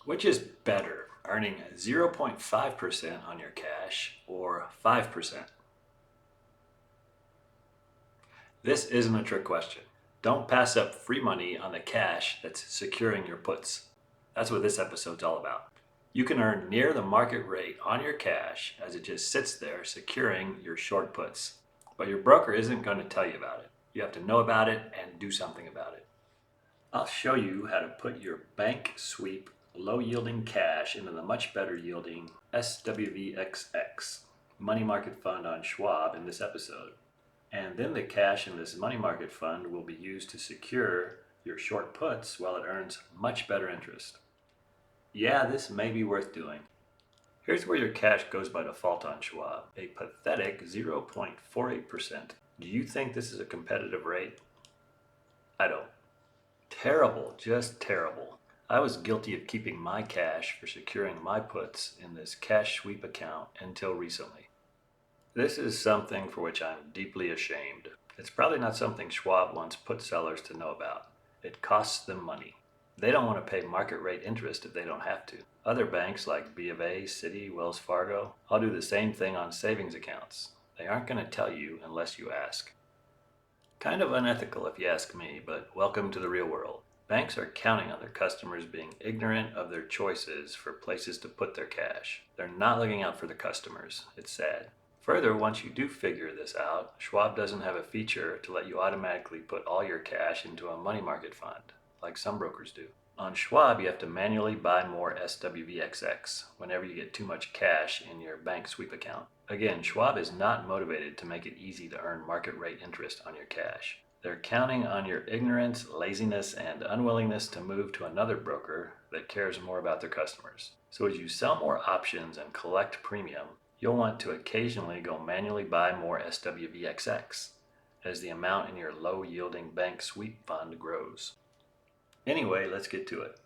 Which is better, earning 0.5% on your cash or 5%? This isn't a trick question. Don't pass up free money on the cash that's securing your puts. That's what this episode's all about. You can earn near the market rate on your cash as it just sits there securing your short puts. But your broker isn't going to tell you about it. You have to know about it and do something about it. I'll show you how to put your bank sweep low yielding cash into the much better yielding SWVXX Money Market Fund on Schwab in this episode. And then the cash in this money market fund will be used to secure your short puts while it earns much better interest. Yeah, this may be worth doing. Here's where your cash goes by default on Schwab, a pathetic 0.48%. Do you think this is a competitive rate? I don't. Terrible, just terrible. I was guilty of keeping my cash for securing my puts in this cash sweep account until recently. This is something for which I'm deeply ashamed. It's probably not something Schwab wants put sellers to know about. It costs them money. They don't want to pay market rate interest if they don't have to. Other banks like B of A, Citi, Wells Fargo, all do the same thing on savings accounts. They aren't going to tell you unless you ask. Kind of unethical if you ask me, but welcome to the real world. Banks are counting on their customers being ignorant of their choices for places to put their cash. They're not looking out for the customers. It's sad. Further, once you do figure this out, Schwab doesn't have a feature to let you automatically put all your cash into a money market fund, like some brokers do. On Schwab, you have to manually buy more SWVXX whenever you get too much cash in your bank sweep account. Again, Schwab is not motivated to make it easy to earn market rate interest on your cash. They're counting on your ignorance, laziness, and unwillingness to move to another broker that cares more about their customers. So as you sell more options and collect premium, you'll want to occasionally go manually buy more SWVXX as the amount in your low-yielding bank sweep fund grows. Anyway, let's get to it.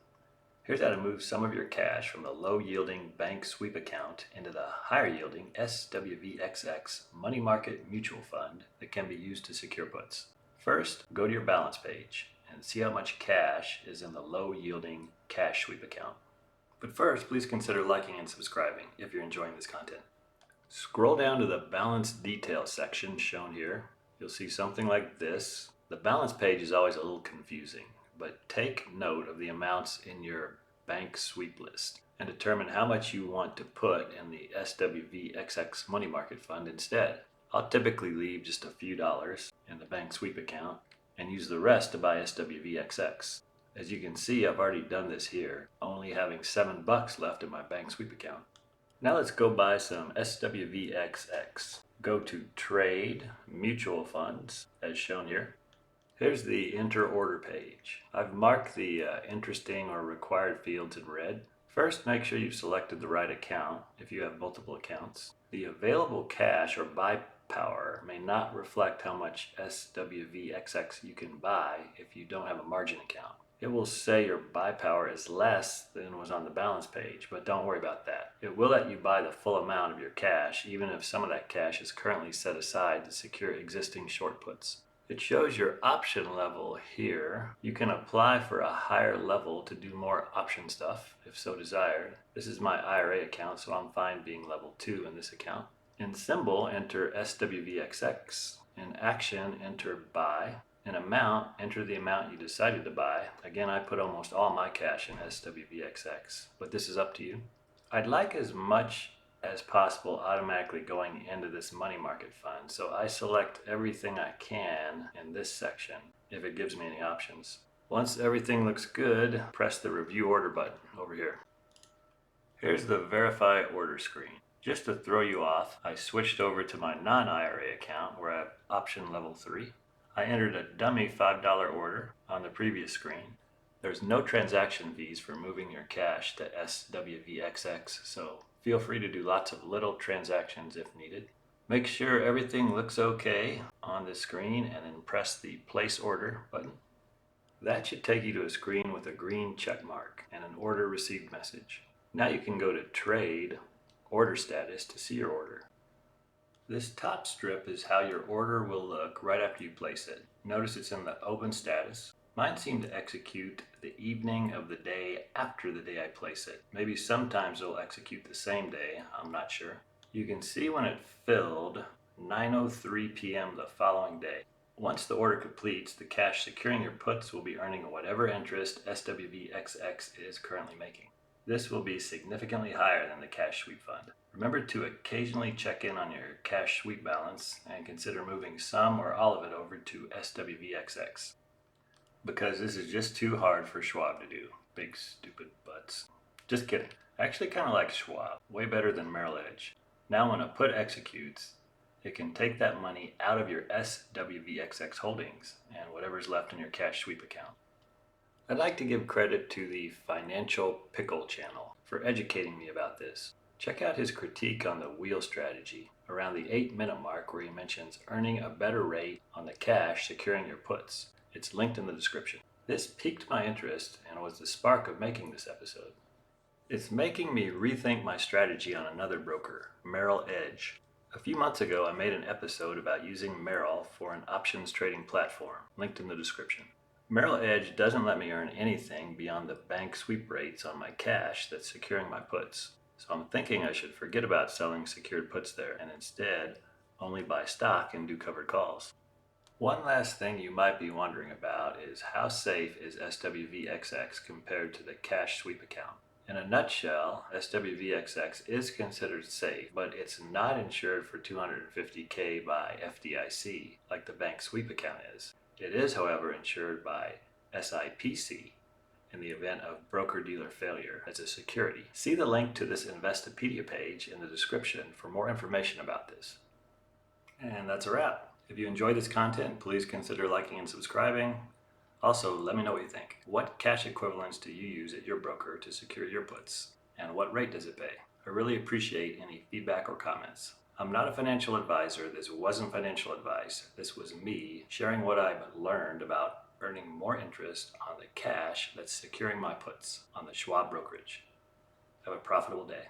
Here's how to move some of your cash from the low-yielding bank sweep account into the higher-yielding SWVXX Money Market Mutual Fund that can be used to secure puts. First, go to your balance page and see how much cash is in the low-yielding cash sweep account. But first, please consider liking and subscribing if you're enjoying this content. Scroll down to the balance details section shown here. You'll see something like this. The balance page is always a little confusing, but take note of the amounts in your bank sweep list and determine how much you want to put in the SWVXX Money Market Fund instead. I'll typically leave just a few dollars in the bank sweep account and use the rest to buy SWVXX. As you can see, I've already done this here, only having $7 left in my bank sweep account. Now let's go buy some SWVXX. Go to Trade, Mutual Funds, as shown here. Here's the Enter Order page. I've marked the interesting or required fields in red. First, make sure you've selected the right account if you have multiple accounts. The available cash or buy power may not reflect how much SWVXX you can buy if you don't have a margin account. It will say your buy power is less than was on the balance page, but don't worry about that. It will let you buy the full amount of your cash, even if some of that cash is currently set aside to secure existing short puts. It shows your option level here. You can apply for a higher level to do more option stuff, if so desired. This is my IRA account, so I'm fine being level 2 in this account. In symbol, enter SWVXX. In action, enter buy. In amount, enter the amount you decided to buy. Again, I put almost all my cash in SWVXX, but this is up to you. I'd like as much as possible automatically going into this money market fund, so I select everything I can in this section if it gives me any options. Once everything looks good, press the review order button over here. Here's the verify order screen. Just to throw you off, I switched over to my non-IRA account where I have option level 3. I entered a dummy $5 order on the previous screen. There's no transaction fees for moving your cash to SWVXX, so feel free to do lots of little transactions if needed. Make sure everything looks okay on the screen and then press the place order button. That should take you to a screen with a green check mark and an order received message. Now you can go to Trade, Order Status to see your order. This top strip is how your order will look right after you place it. Notice it's in the open status. Mine seem to execute the evening of the day after the day I place it. Maybe sometimes it'll execute the same day, I'm not sure. You can see when it filled 9:03 p.m. the following day. Once the order completes, the cash securing your puts will be earning whatever interest SWVXX is currently making. This will be significantly higher than the cash sweep fund. Remember to occasionally check in on your cash sweep balance and consider moving some or all of it over to SWVXX. Because this is just too hard for Schwab to do. Big stupid butts. Just kidding. I actually kind of like Schwab. Way better than Merrill Edge. Now when a put executes, it can take that money out of your SWVXX holdings and whatever's left in your cash sweep account. I'd like to give credit to the Financial Pickle channel for educating me about this. Check out his critique on the wheel strategy around the 8-minute mark where he mentions earning a better rate on the cash securing your puts. It's linked in the description. This piqued my interest and was the spark of making this episode. It's making me rethink my strategy on another broker, Merrill Edge. A few months ago, I made an episode about using Merrill for an options trading platform, linked in the description. Merrill Edge doesn't let me earn anything beyond the bank sweep rates on my cash that's securing my puts. So I'm thinking I should forget about selling secured puts there and instead only buy stock and do covered calls. One last thing you might be wondering about is how safe is SWVXX compared to the cash sweep account? In a nutshell, SWVXX is considered safe, but it's not insured for $250K by FDIC like the bank sweep account is. It is, however, insured by SIPC in the event of broker-dealer failure as a security. See the link to this Investopedia page in the description for more information about this. And that's a wrap. If you enjoyed this content, please consider liking and subscribing. Also, let me know what you think. What cash equivalents do you use at your broker to secure your puts? And what rate does it pay? I really appreciate any feedback or comments. I'm not a financial advisor. This wasn't financial advice. This was me sharing what I've learned about earning more interest on the cash that's securing my puts on the Schwab brokerage. Have a profitable day.